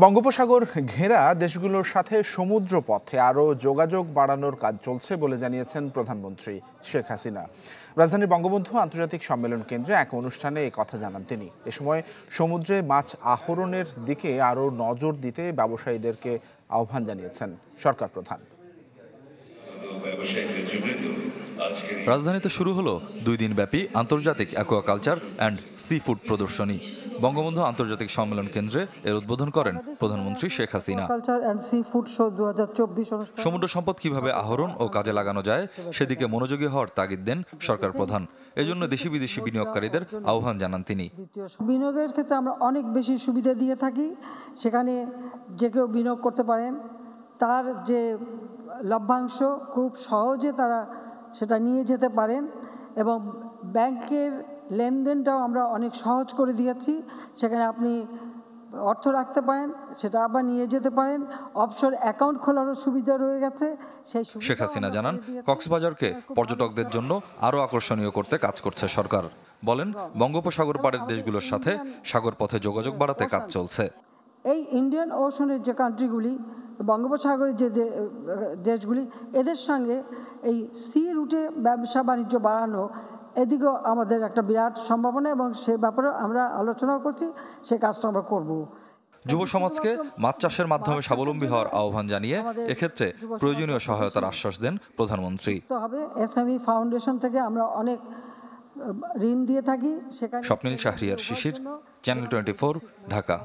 বঙ্গোপসাগর ঘেরা দেশগুলোর সাথে সমুদ্র পথে আরও যোগাযোগ বাড়ানোর কাজ চলছে বলে জানিয়েছেন প্রধানমন্ত্রী শেখ হাসিনা। রাজধানীর বঙ্গবন্ধু আন্তর্জাতিক সম্মেলন কেন্দ্রে এক অনুষ্ঠানে এ কথা জানান তিনি। এ সময় সমুদ্রে মাছ আহরণের দিকে আরও নজর দিতে ব্যবসায়ীদেরকে আহ্বান জানিয়েছেন সরকার প্রধান। রাজধানীতে শুরু হলো 2 দিনব্যাপী আন্তর্জাতিক অ্যাকোয়াকালচার অ্যান্ড সি ফুড প্রদর্শনী। বঙ্গবন্ধু আন্তর্জাতিক সম্মেলন কেন্দ্রে এর উদ্বোধন করেন প্রধানমন্ত্রী শেখ হাসিনা। সমুদ্র সম্পদ কিভাবে আহরণ ও কাজে লাগানো যায় সেদিকে মনোযোগী হওয়ার তাগিদ দেন সরকার প্রধান। এজন্য দেশি বিদেশি বিনিয়োগকারীদের আহ্বান জানান তিনি। বিনিয়োগের ক্ষেত্রে আমরা অনেক বেশি সুবিধা দিয়ে থাকি, সেখানে যে কেউ বিনিয়োগ করতে পারেন, তার যে লভ্যাংশ খুব সহজে তারা সেটা নিয়ে যেতে পারেন এবং ব্যাংকের লেনদেনটাও আমরা অনেক সহজ করে দিয়েছি। সেখানে আপনি অর্থ রাখতে পারেন, সেটা আবার নিয়ে যেতে পারেন, অফশোর অ্যাকাউন্ট খোলারও সুবিধা রয়ে গেছে। শেখ হাসিনা জানান, কক্সবাজারকে পর্যটকদের জন্য আরও আকর্ষণীয় করতে কাজ করছে সরকার। বলেন, বঙ্গোপসাগর পাড়ের দেশগুলোর সাথে সাগর পথে যোগাযোগ বাড়াতে কাজ চলছে। এই ইন্ডিয়ান ওশনের যে কান্ট্রিগুলি, বঙ্গোপসাগরের যে দেশগুলি, এদের সঙ্গে এই সি রুটে ব্যবসা বাণিজ্য বাড়ানো, এদিকেও আমাদের একটা বিরাট সম্ভাবনা এবং সে ব্যাপারে আমরা আলোচনা করছি, সে কাজটা আমরা করব। যুব সমাজকে মাছ চাষের মাধ্যমে স্বাবলম্বী হওয়ার আহ্বান জানিয়ে এক্ষেত্রে প্রয়োজনীয় সহায়তার আশ্বাস দেন প্রধানমন্ত্রী। এসএমই ফাউন্ডেশন থেকে আমরা অনেক ঋণ দিয়ে থাকি। স্বপ্নিল শাহরিয়ার শিশির, চ্যানেল 24, ঢাকা।